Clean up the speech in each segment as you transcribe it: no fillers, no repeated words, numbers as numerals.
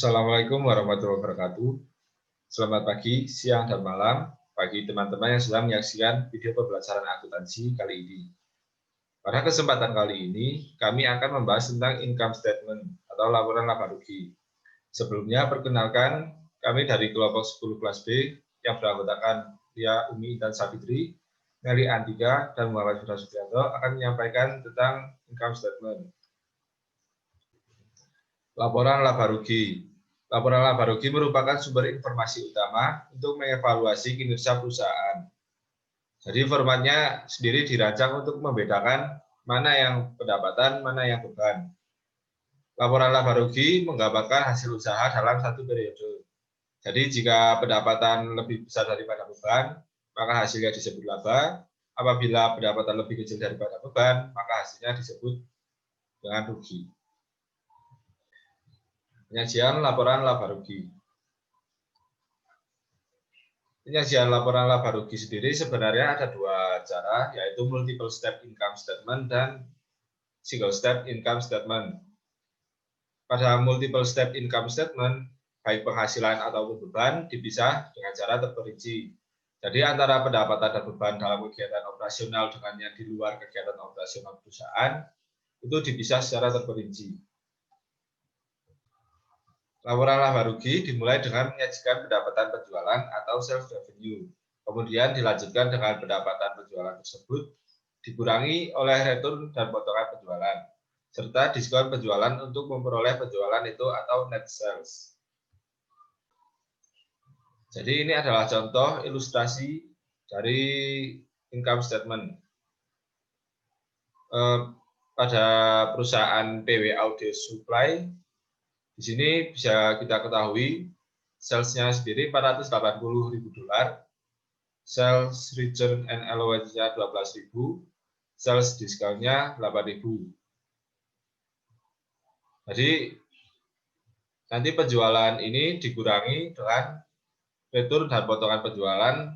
Assalamualaikum warahmatullahi wabarakatuh. Selamat pagi, siang, dan malam bagi teman-teman yang sedang menyaksikan video pembelajaran akuntansi kali ini. Pada kesempatan kali ini, kami akan membahas tentang income statement atau laporan laba rugi. Sebelumnya, perkenalkan kami dari kelompok 10 kelas B yang beranggotakan Lia Umi dan Sabitri, Meli Andika, dan Muhammad Firdaus Sutrianto akan menyampaikan tentang income statement. Laporan laba rugi. Laporan laba rugi merupakan sumber informasi utama untuk mengevaluasi kinerja perusahaan. Jadi formatnya sendiri dirancang untuk membedakan mana yang pendapatan, mana yang beban. Laporan laba rugi menggambarkan hasil usaha dalam satu periode. Jadi jika pendapatan lebih besar daripada beban, maka hasilnya disebut laba. Apabila pendapatan lebih kecil daripada beban, maka hasilnya disebut dengan rugi. Penyajian laporan laba rugi. Penyajian laporan laba rugi sendiri sebenarnya ada dua cara, yaitu multiple step income statement dan single step income statement. Pada multiple step income statement, baik penghasilan ataupun beban dipisah dengan cara terperinci. Jadi antara pendapatan dan beban dalam kegiatan operasional dengan yang di luar kegiatan operasional perusahaan itu dipisah secara terperinci. Laporan laba rugi dimulai dengan menyajikan pendapatan penjualan atau sales revenue. Kemudian dilanjutkan dengan pendapatan penjualan tersebut dikurangi oleh return dan potongan penjualan, serta diskon penjualan untuk memperoleh penjualan itu atau net sales. Jadi ini adalah contoh ilustrasi dari income statement. Pada perusahaan PW Audio Supply, di sini bisa kita ketahui sales-nya sendiri $480.000, sales return and allowance-nya $12.000, sales discount-nya $8.000. Jadi nanti penjualan ini dikurangi dengan return dan potongan penjualan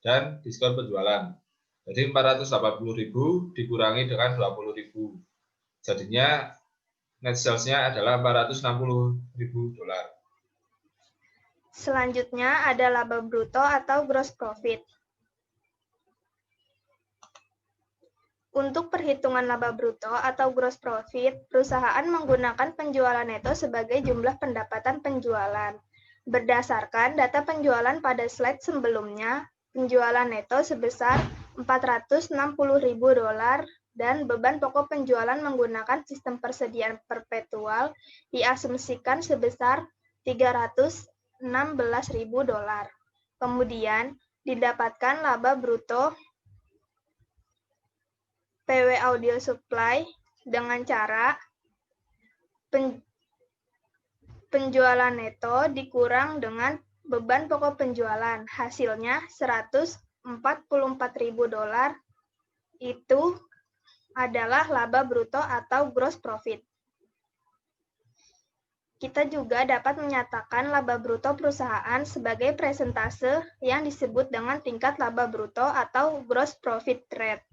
dan diskon penjualan. Jadi 480.000 dikurangi dengan 20.000. Jadinya net sales-nya adalah $460.000. Selanjutnya ada laba bruto atau gross profit. Untuk perhitungan laba bruto atau gross profit, perusahaan menggunakan penjualan neto sebagai jumlah pendapatan penjualan. Berdasarkan data penjualan pada slide sebelumnya, penjualan neto sebesar $460.000 dan beban pokok penjualan menggunakan sistem persediaan perpetual diasumsikan sebesar $316.000. Kemudian didapatkan laba bruto PW Audio Supply dengan cara penjualan neto dikurang dengan beban pokok penjualan. Hasilnya $144.000 itu adalah laba bruto atau gross profit. Kita juga dapat menyatakan laba bruto perusahaan sebagai persentase yang disebut dengan tingkat laba bruto atau gross profit rate.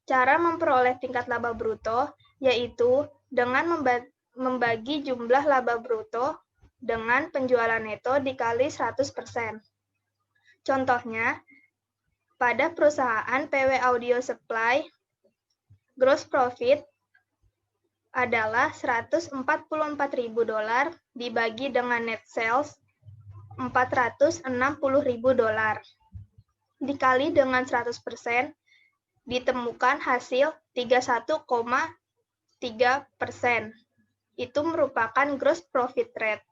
Cara memperoleh tingkat laba bruto yaitu dengan membagi jumlah laba bruto dengan penjualan neto dikali 100%. Contohnya, pada perusahaan PW Audio Supply, gross profit adalah $144.000 dibagi dengan net sales $460.000 dikali dengan 100%, ditemukan hasil 31,3%. Itu merupakan gross profit rate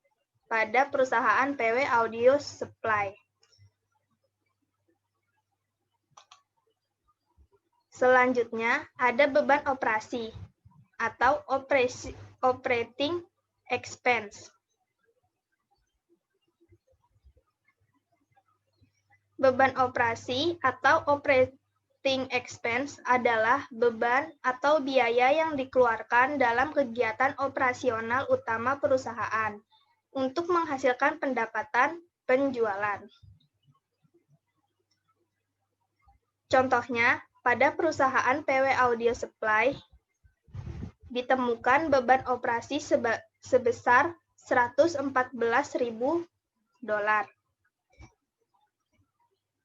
pada perusahaan PW Audio Supply. Selanjutnya, ada beban operasi atau operating expense. Beban operasi atau operating expense adalah beban atau biaya yang dikeluarkan dalam kegiatan operasional utama perusahaan untuk menghasilkan pendapatan penjualan. Contohnya, pada perusahaan PW Audio Supply, ditemukan beban operasi sebesar $114.000.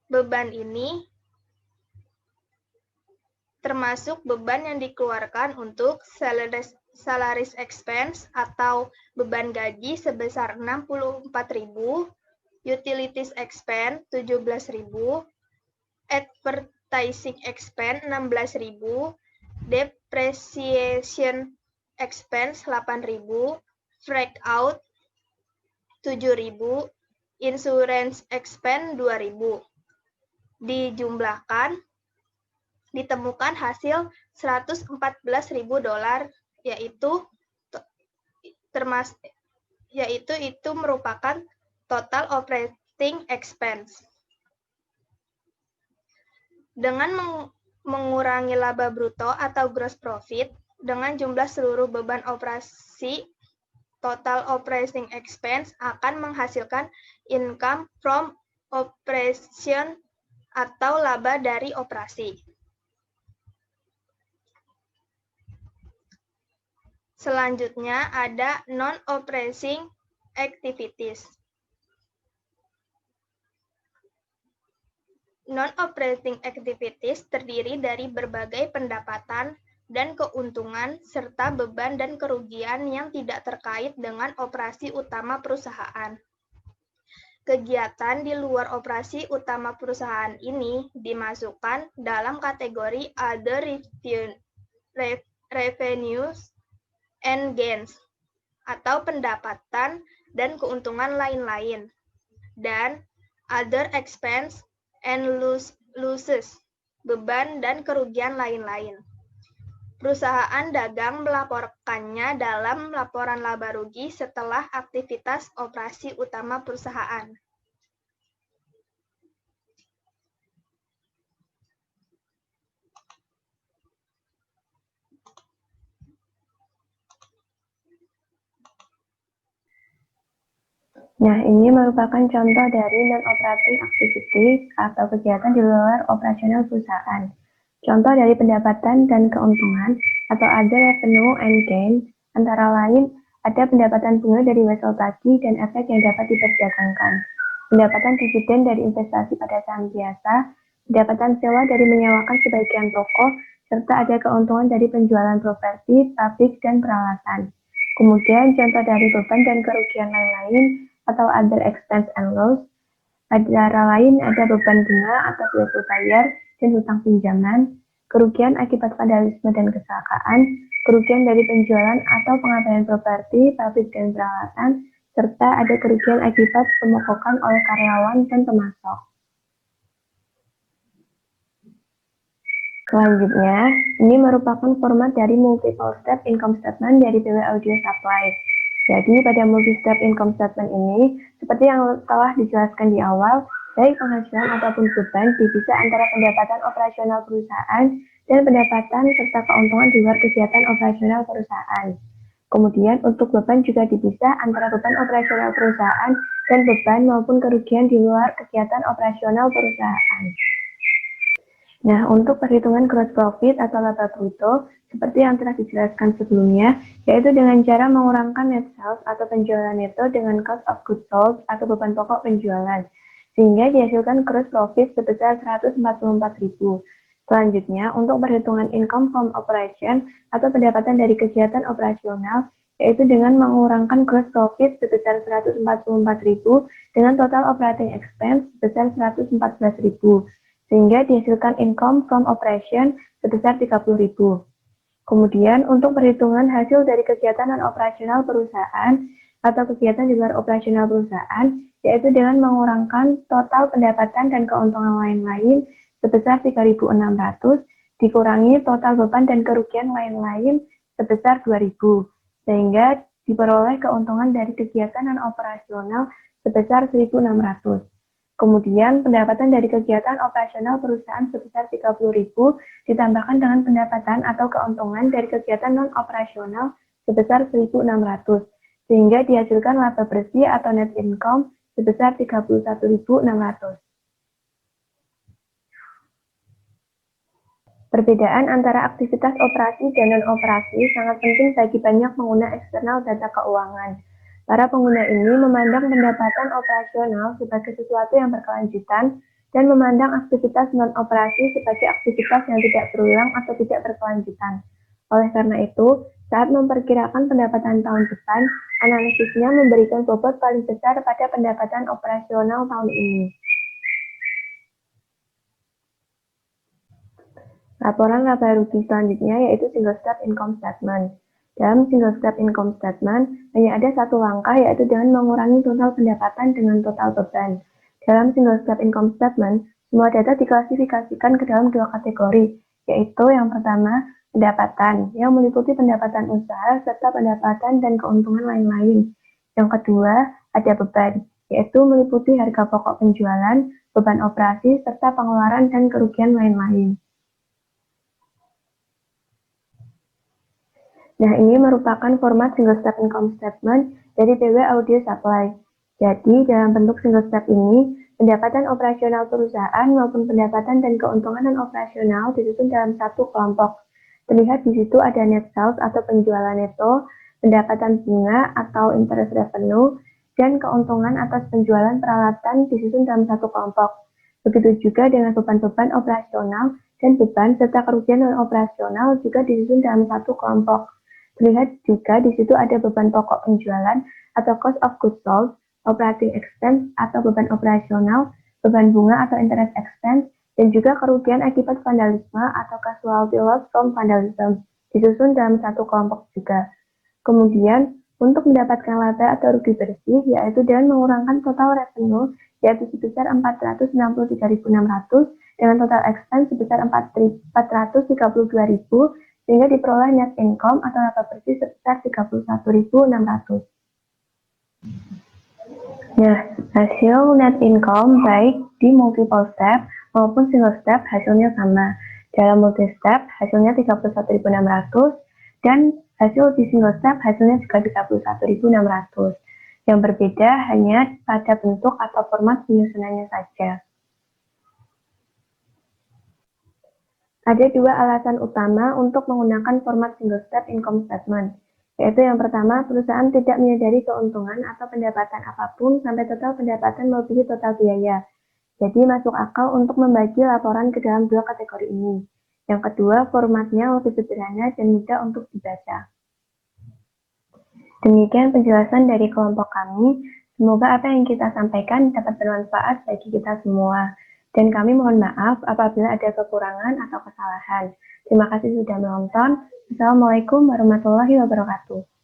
Beban ini termasuk beban yang dikeluarkan untuk salaries expense atau beban gaji sebesar 64.000, utilities expense 17.000, advertising expense 16.000, depreciation expense 8.000, freight out 7.000, insurance expense 2.000. Dijumlahkan, ditemukan hasil $114.000, yaitu itu merupakan total operating expense. Dengan mengurangi laba bruto atau gross profit dengan jumlah seluruh beban operasi, total operating expense akan menghasilkan income from operation atau laba dari operasi. Selanjutnya ada non-operating activities. Non-operating activities terdiri dari berbagai pendapatan dan keuntungan serta beban dan kerugian yang tidak terkait dengan operasi utama perusahaan. Kegiatan di luar operasi utama perusahaan ini dimasukkan dalam kategori other revenues and gains atau pendapatan dan keuntungan lain-lain, dan other expense and losses, beban dan kerugian lain-lain. Perusahaan dagang melaporkannya dalam laporan laba rugi setelah aktivitas operasi utama perusahaan. Nah, ini merupakan contoh dari non-operating activities atau kegiatan di luar operasional perusahaan. Contoh dari pendapatan dan keuntungan atau other revenue and gain antara lain ada pendapatan bunga dari wesel tagi dan efek yang dapat diperdagangkan, pendapatan dividen dari investasi pada saham biasa, pendapatan sewa dari menyewakan sebagian toko, serta ada keuntungan dari penjualan properti, pabrik, dan peralatan. Kemudian contoh dari beban dan kerugian lain-lain atau other expense and loss, antara lain ada beban bunga atas wesel bayar dan hutang pinjaman, kerugian akibat vandalisme dan kecelakaan, kerugian dari penjualan atau pengabaian properti, pabrik, dan peralatan, serta ada kerugian akibat pemogokan oleh karyawan dan pemasok. Selanjutnya, ini merupakan format dari multiple step income statement dari PW Audio Supply. Jadi, pada multi-step income statement ini, seperti yang telah dijelaskan di awal, baik penghasilan ataupun beban dipisah antara pendapatan operasional perusahaan dan pendapatan serta keuntungan di luar kegiatan operasional perusahaan. Kemudian, untuk beban juga dipisah antara beban operasional perusahaan dan beban maupun kerugian di luar kegiatan operasional perusahaan. Nah, untuk perhitungan gross profit atau laba bruto, seperti yang telah dijelaskan sebelumnya, yaitu dengan cara mengurangkan net sales atau penjualan neto dengan cost of goods sold atau beban pokok penjualan, sehingga dihasilkan gross profit sebesar 144.000. Selanjutnya, untuk perhitungan income from operation atau pendapatan dari kegiatan operasional, yaitu dengan mengurangkan gross profit sebesar 144.000 dengan total operating expense sebesar 114.000. Sehingga dihasilkan income from operation sebesar 30.000. Kemudian untuk perhitungan hasil dari kegiatan non-operasional perusahaan atau kegiatan di luar operasional perusahaan, yaitu dengan mengurangkan total pendapatan dan keuntungan lain-lain sebesar 3.600, dikurangi total beban dan kerugian lain-lain sebesar 2.000, sehingga diperoleh keuntungan dari kegiatan non-operasional sebesar 1.600. Kemudian, pendapatan dari kegiatan operasional perusahaan sebesar 30.000 ditambahkan dengan pendapatan atau keuntungan dari kegiatan non-operasional sebesar 1.600, sehingga dihasilkan laba bersih atau net income sebesar 31.600. Perbedaan antara aktivitas operasi dan non-operasi sangat penting bagi banyak pengguna eksternal data keuangan. Para pengguna ini memandang pendapatan operasional sebagai sesuatu yang berkelanjutan dan memandang aktivitas non-operasi sebagai aktivitas yang tidak berulang atau tidak berkelanjutan. Oleh karena itu, saat memperkirakan pendapatan tahun depan, analisisnya memberikan bobot paling besar pada pendapatan operasional tahun ini. Laporan laba rugi selanjutnya yaitu single step income statement. Dalam single step income statement, hanya ada satu langkah yaitu dengan mengurangi total pendapatan dengan total beban. Dalam single step income statement, semua data diklasifikasikan ke dalam dua kategori, yaitu yang pertama, pendapatan, yang meliputi pendapatan usaha serta pendapatan dan keuntungan lain-lain. Yang kedua, ada beban, yaitu meliputi harga pokok penjualan, beban operasi, serta pengeluaran dan kerugian lain-lain. Nah, ini merupakan format single step income statement dari PW Audio Supply. Jadi, dalam bentuk single step ini, pendapatan operasional perusahaan maupun pendapatan dan keuntungan non-operasional disusun dalam satu kelompok. Terlihat di situ ada net sales atau penjualan neto, pendapatan bunga atau interest revenue, dan keuntungan atas penjualan peralatan disusun dalam satu kelompok. Begitu juga dengan beban-beban operasional dan beban serta kerugian non-operasional juga disusun dalam satu kelompok. Terlihat juga di situ ada beban pokok penjualan atau cost of goods sold, operating expense atau beban operasional, beban bunga atau interest expense, dan juga kerugian akibat vandalisme atau casualty loss from vandalism, disusun dalam satu kelompok juga. Kemudian, untuk mendapatkan laba atau rugi bersih, yaitu dengan mengurangkan total revenue, yaitu sebesar 463.600, dengan total expense sebesar 432.000, sehingga diperoleh net income atau laba bersih sebesar 31.600. Nah, hasil net income baik di multiple step maupun single step hasilnya sama. Dalam multi step hasilnya 31.600 dan hasil di single step hasilnya juga 31.600. Yang berbeda hanya pada bentuk atau format penyusunannya saja. Ada dua alasan utama untuk menggunakan format single step income statement, yaitu yang pertama, perusahaan tidak menyadari keuntungan atau pendapatan apapun sampai total pendapatan melebihi total biaya. Jadi masuk akal untuk membagi laporan ke dalam dua kategori ini. Yang kedua, formatnya lebih sederhana dan mudah untuk dibaca. Demikian penjelasan dari kelompok kami. Semoga apa yang kita sampaikan dapat bermanfaat bagi kita semua. Dan kami mohon maaf apabila ada kekurangan atau kesalahan. Terima kasih sudah menonton. Assalamualaikum warahmatullahi wabarakatuh.